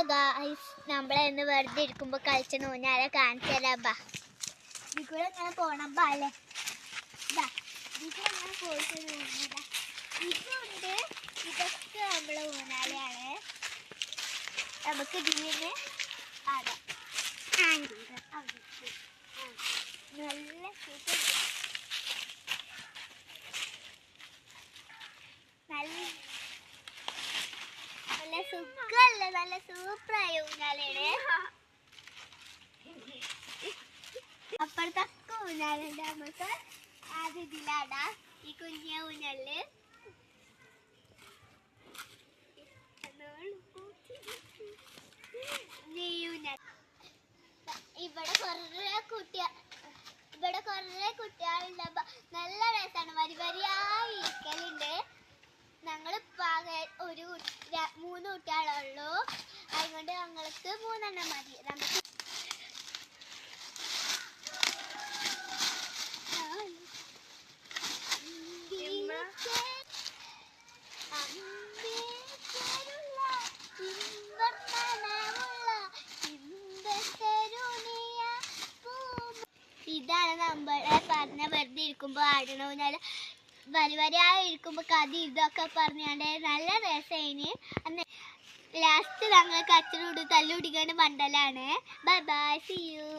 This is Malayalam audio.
ഗായ്സ്, നമ്മളെന്ന് വെറുതെ ഇരിക്കുമ്പോൾ കളിച്ച ഊഞ്ഞാലെ കാണിച്ചു തരാം. ബാ, ഇതിൽ കൂടെ ഇങ്ങനെ പോണം. ബാ അല്ലേ, ഇതാ ഇതിൽ കൂടെ ഇങ്ങനെ പോയിട്ടൊരു ഊഞ്ഞാല ഇതുണ്ട്. ഇതൊക്കെ നമ്മളെ ഊഞ്ഞാലയാണ്. നമുക്ക് ഇതിന് ആടാം. നല്ല സൂപ്പർ, നല്ല സുഖല്ലേ, നല്ല സൂപ്പറായ ഊഞ്ഞാലാണ്. അപ്പുറത്തൊക്കെ ഊഞ്ഞാലുണ്ട്. നമുക്ക് ആദ്യം ഇതിലാടാ, ഈ കുഞ്ഞ ഊഞ്ഞാല്. ഇവിടെ കുറേ കുട്ടികളുണ്ട്. നല്ല രസമാണ്. വരിവരിയായി ഇരിക്കലുണ്ട്. ഞങ്ങളിപ്പോൾ ആകെ ഒരു 3 കുട്ടികളുള്ളൂ. അതുകൊണ്ട് ഞങ്ങൾക്ക് 3 എണ്ണം മതി. നമുക്ക് ഇതാണ് നമ്മളെ പറഞ്ഞ വെറുതെ ഇരിക്കുമ്പോൾ ആടണ ഊഞ്ഞാല്. വരിവരിയായി ഇരിക്കുമ്പോൾ കഥ ഇതൊക്കെ പറഞ്ഞാണ്ട് നല്ല രസമായിന്. അന്ന് ലാസ്റ്റ് ഞങ്ങൾ കച്ചറ തല്ലുപിടിക്കേണ്ട മണ്ടലാണ്. Bye bye, see U.